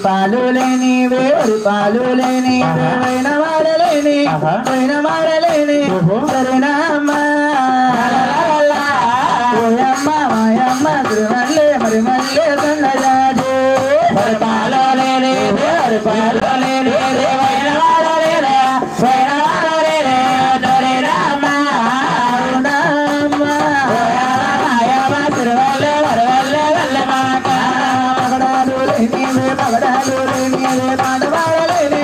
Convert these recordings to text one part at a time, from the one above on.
పాలు లేని పాలు లేని వైన వాడలేని సరేనా అమ్మా ఓయమ్మ మాయమ్మ తిరుమల్లే మరి మల్లె సన్నజాజి పాలు లేని పాలు లేని వైన వాడలేని సరేనా అమ్మా మాయమ్మ తిరుమల్లే మరి మల్లె వల్లె మాక పగడాలు లేని పాడవాడలేని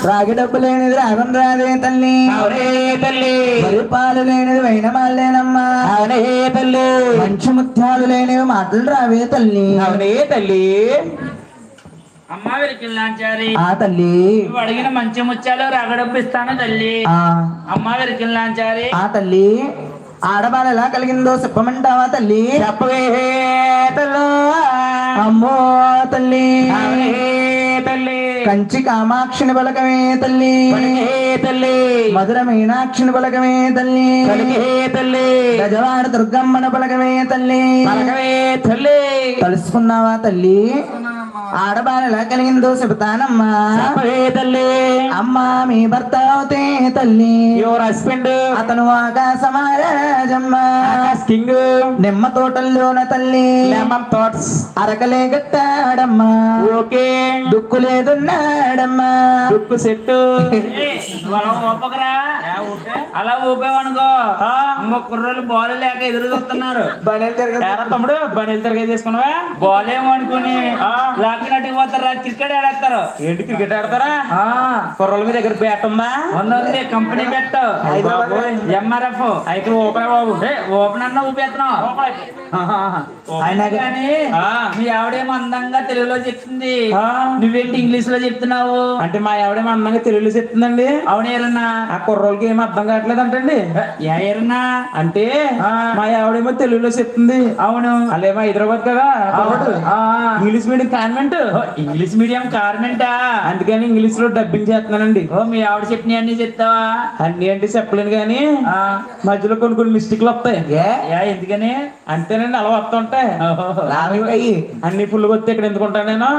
రాగి డబ్బు లేనిది రాగం రాదే తల్లి తల్లి మరి పాలు లేనిది వైన మాలేనమ్మా అవునే తల్లి మంచి ముత్యాలు లేనివి మాటలు రావే తల్లి అవునే తల్లి అమ్మా వెరికిల్లాంచారి ఆ తల్లి అడిగిన మంచి ముత్యాలు రాగడబ్బు ఇస్తాను తల్లి అమ్మా వెరికిల్లాంచారి ఆ తల్లి ఆడబాల ఎలా కలిగిందో చెప్పమంటావా తల్లి చెప్పవే తల్లి అమ్మో తల్లి తల్లి కంచి కామాక్షిని పలకమే తల్లి తల్లి మధుర మీనాక్షిని పలకమే తల్లి తల్లి గజవాడ దుర్గమ్మన పలకమే తల్లి పలకమే తల్లి తలుసుకున్నావా తల్లి ఆడబాల ఎలా కలిగిందో చెబుతానమ్మా తల్లి అమ్మా మీ భర్త అవుతే తల్లి యువర్ హస్బెండ్ అతను ఆకాశమారాజమ్మ కింగ్ నిమ్మ తోటల్లోన తల్లి లెమన్ తోటస్ అరకలే గట్టాడమ్మా ఓకే దుక్కు లేదున్నాడమ్మా దుక్కు సెట్టు అలా ఊపేవనుకో ఇంకో కుర్రోళ్ళు బాల్ లేక ఎదురు చూస్తున్నారు తమ్ముడు బనీలు తిరగ చేసుకున్నావా బాల్ ఏమో అనుకుని లాక్కినట్టుకు పోతారు క్రికెట్ ఆడేస్తారు ఏంటి క్రికెట్ ఆడతారా కుర్రోళ్ళ మీ దగ్గర బ్యాట్ ఉందా ఉంది కంపెనీ బెట్ ఎంఆర్ఎఫ్ అయితే ఓపెన్ బాబు ఓపెన్ అన్న ఊపేస్తున్నావు కానీ మీ ఆవిడేమో అందంగా తెలుగులో చెప్తుంది నువ్వేంటి ఇంగ్లీష్ లో చెప్తున్నావు అంటే మా ఆవిడేమో అందంగా తెలుగులో చెప్తుందండి అవునేరన్నా ఆ కుర్రోళ్ళకి ఏమో అర్థం కావట్లేదు అంటండి ఏరన్నా అంటే మా ఆవిడేమో తెలుగులో చెప్తుంది అవును అలేమో హైదరాబాద్ కదా English medium convent English medium కార్మెంటా అందుకని ఇంగ్లీష్ లో డబ్బింగ్ చేస్తున్నానండి మీ ఆవిడ చెప్పిన అన్ని చెప్తావా అన్ని అంటే చెప్పలేను కానీ మధ్యలో కొన్ని కొన్ని మిస్టేక్లు వస్తాయి ఎందుకని అంతేనండి అలా వస్తుంటాయి అన్ని ఫుల్ వస్తే ఇక్కడ ఎందుకుంటా నేను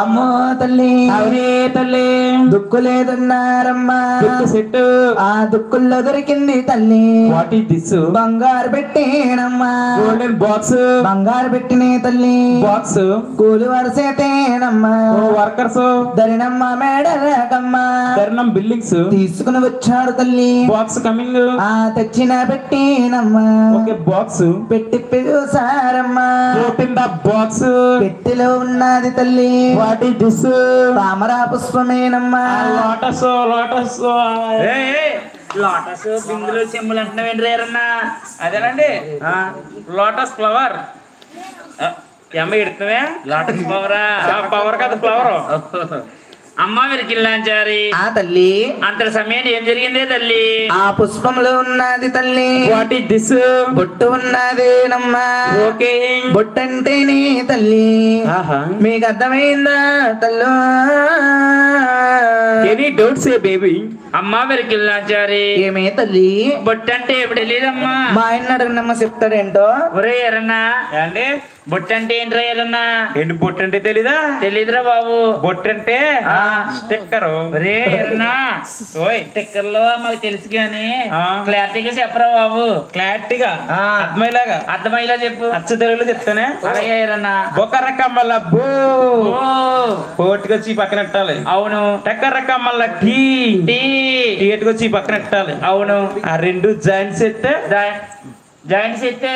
అమ్మో తల్లి అవరే తల్లి దుక్కు లేదన్నారమ్మా సెట్ ఆ దుక్కుల్లో దొరికింది తల్లి వాట్ ఈస్ దిస్ బంగారు పెట్టేనమ్మా గోల్డెన్ బాక్స్ బంగారు పెట్టినే తల్లి బాక్స్ కూలి వరసేతేనమ్మా వర్కర్స్ దరినమ్మ మేడరకమ్మా దరినం బిల్డింగ్స్ తీసుకుని వచ్చాడు తల్లి బాక్స్ కమింగ్ ఆ తెచ్చిన పెట్టేనమ్మా ఓకే బాక్స్ పెట్టి చూసారమ్మా ఓపెన్ ద బాక్స్ పెట్టిలో ఉన్నది తల్లి వాట్ ఈస్ దిస్ తామరా పుష్పమేనమ్మా లోటస్ లోటస్ లోటస్ బిందులు చెమ్ములు అంటున్నావు ఏంటన్నా అదేనండి లోటస్ ఫ్లవర్ ఎమ్మ ఎడుతున్నావే లోటస్ ఫ్లవరా పవర్ కదా ఫ్లవర్ అమ్మ వెరికిల్లాంచారి ఆ తల్లి అంత సమయాన్ని ఏం జరిగిందే తల్లి ఆ పుష్పంలో ఉన్నది తల్లి వాట్ ఈస్ దిస్ బొట్టు ఉన్నదేనమ్మా ఓకే బొట్టంటేనే తల్లి మీకు అర్థమైందా తల్లు ఎనీ డౌట్స్ ఏ బేబీ అమ్మ వెరికిల్లాంచారి ఏమే తల్లి బొట్టంటే ఎప్పుడు తెలియదమ్మా మా ఆయన అడగనమ్మా చెప్తాడేంటో ఒరే ఎరన్నా అండి బొట్టంటే ఏంట్రా ఎరన్నా ఏంటి బొట్టు అంటే తెలీదా తెలీదురా బాబు బొట్టు అంటే స్టిక్కర్ ఒరే ఎరన్నా స్టిక్కర్ లో మాకు తెలుసు కానీ క్లారిటీగా చెప్పరా బాబు క్లారిటీగా అర్థమయ్యేలాగా అర్థమయ్యేలా చెప్పు అచ్చ తెలుగులో చెప్తానే అలాగే ఎరన్నా బొక్క రకమ్మల బో పోటుకొచ్చి పక్కన పెట్టాలి అవును టెక్క రకమ్మల టీ టీ టీటుకొచ్చి పక్కన పెట్టాలి అవును ఆ రెండు జాయింట్స్ ఎత్తే జాయింట్స్ ఎత్తే